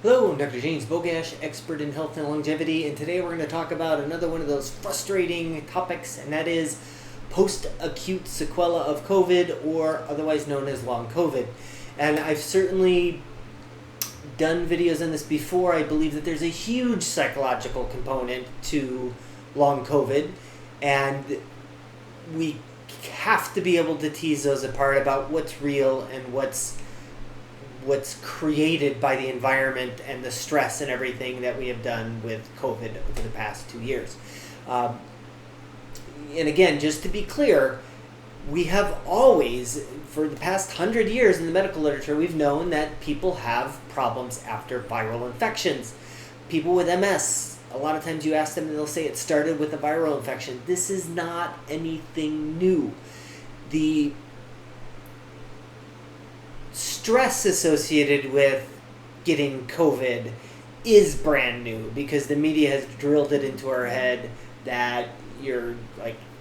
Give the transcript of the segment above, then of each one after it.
Hello, I'm Dr. James Bogash, expert in health and longevity, and today we're going to talk about another one of those frustrating topics, and that is post-acute sequelae of COVID, or otherwise known as long COVID. And I've certainly done videos on this before. I believe that there's a huge psychological component to long COVID, and we have to be able to tease those apart about what's real and what's created by the environment and the stress and everything that we have done with COVID over the past 2 years. And again, just to be clear, we have always, for the past 100 years in the medical literature, we've known that people have problems after viral infections. People with MS, a lot of times you ask them and they'll say it started with a viral infection. This is not anything new. The stress associated with getting COVID is brand new because the media has drilled it into our head that your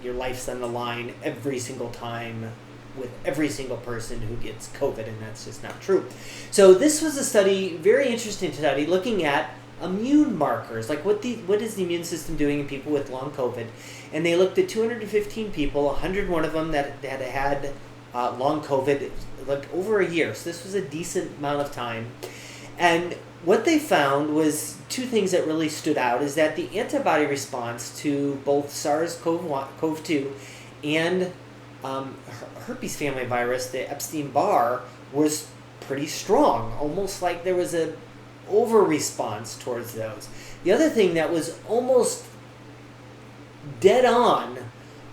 life's on the line every single time with every single person who gets COVID, and that's just not true. So this was a study, very interesting study, looking at immune markers, like what is the immune system doing in people with long COVID. And they looked at 215 people, 101 of them that had long COVID, like over a year. So this was a decent amount of time. And what they found was two things that really stood out, is that the antibody response to both SARS-CoV-2 and herpes family virus, the Epstein-Barr, was pretty strong, almost like there was a over-response towards those. The other thing that was almost dead on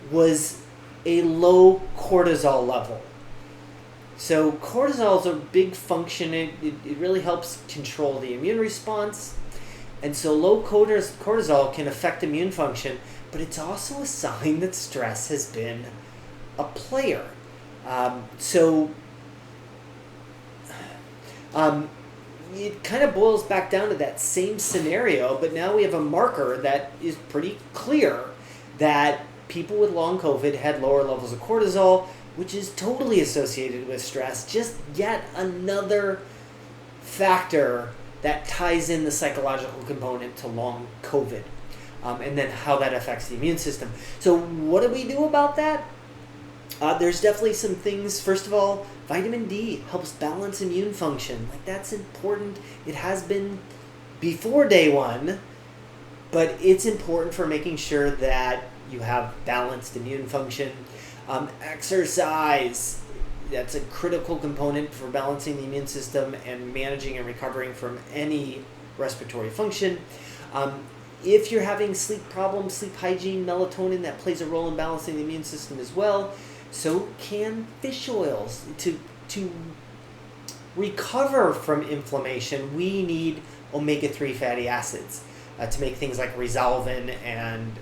was a low cortisol level. So cortisol is a big function. It really helps control the immune response. And so low cortisol can affect immune function, but it's also a sign that stress has been a player. It kind of boils back down to that same scenario, but now we have a marker that is pretty clear that people with long COVID had lower levels of cortisol, which is totally associated with stress. Just yet another factor that ties in the psychological component to long COVID, and then how that affects the immune system. So what do we do about that? There's definitely some things. First of all, vitamin D helps balance immune function. Like, that's important. It has been before day one, but it's important for making sure that you have balanced immune function. Exercise, that's a critical component for balancing the immune system and managing and recovering from any respiratory function. If you're having sleep problems, sleep hygiene, melatonin, that plays a role in balancing the immune system as well. So can fish oils. To recover from inflammation, we need omega-3 fatty acids to make things like resolvin and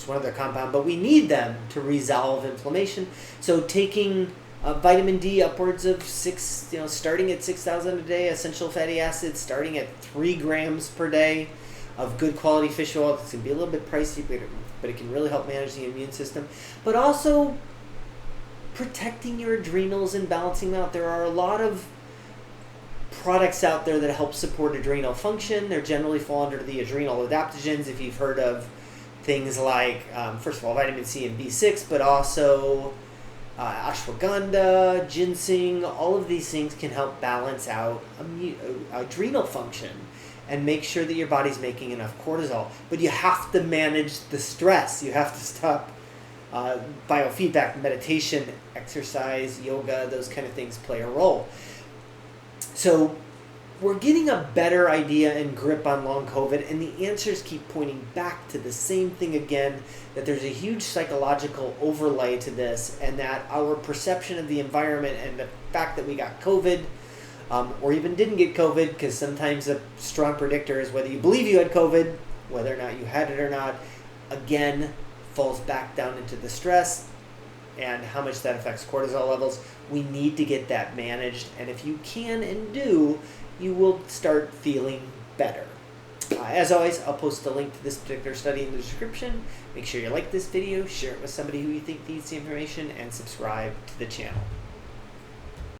one other compound, but we need them to resolve inflammation. So taking vitamin D upwards of starting at 6,000 a day, essential fatty acids starting at 3 grams per day of good quality fish oil. It's going to be a little bit pricey, but it can really help manage the immune system. But also protecting your adrenals and balancing them out. There are a lot of products out there that help support adrenal function. They generally fall under the adrenal adaptogens, if you've heard of things like, first of all, vitamin C and B6, but also ashwagandha, ginseng. All of these things can help balance out adrenal function and make sure that your body's making enough cortisol. But you have to manage the stress. You have to stop biofeedback, meditation, exercise, yoga, those kind of things play a role. So we're getting a better idea and grip on long COVID, and the answers keep pointing back to the same thing again, that there's a huge psychological overlay to this, and that our perception of the environment and the fact that we got COVID, or even didn't get COVID, because sometimes a strong predictor is whether you believe you had COVID, whether or not you had it or not, again, falls back down into the stress and how much that affects cortisol levels. We need to get that managed, and if you can and do, you will start feeling better. As always, I'll post a link to this particular study in the description. Make sure you like this video, share it with somebody who you think needs the information, and subscribe to the channel.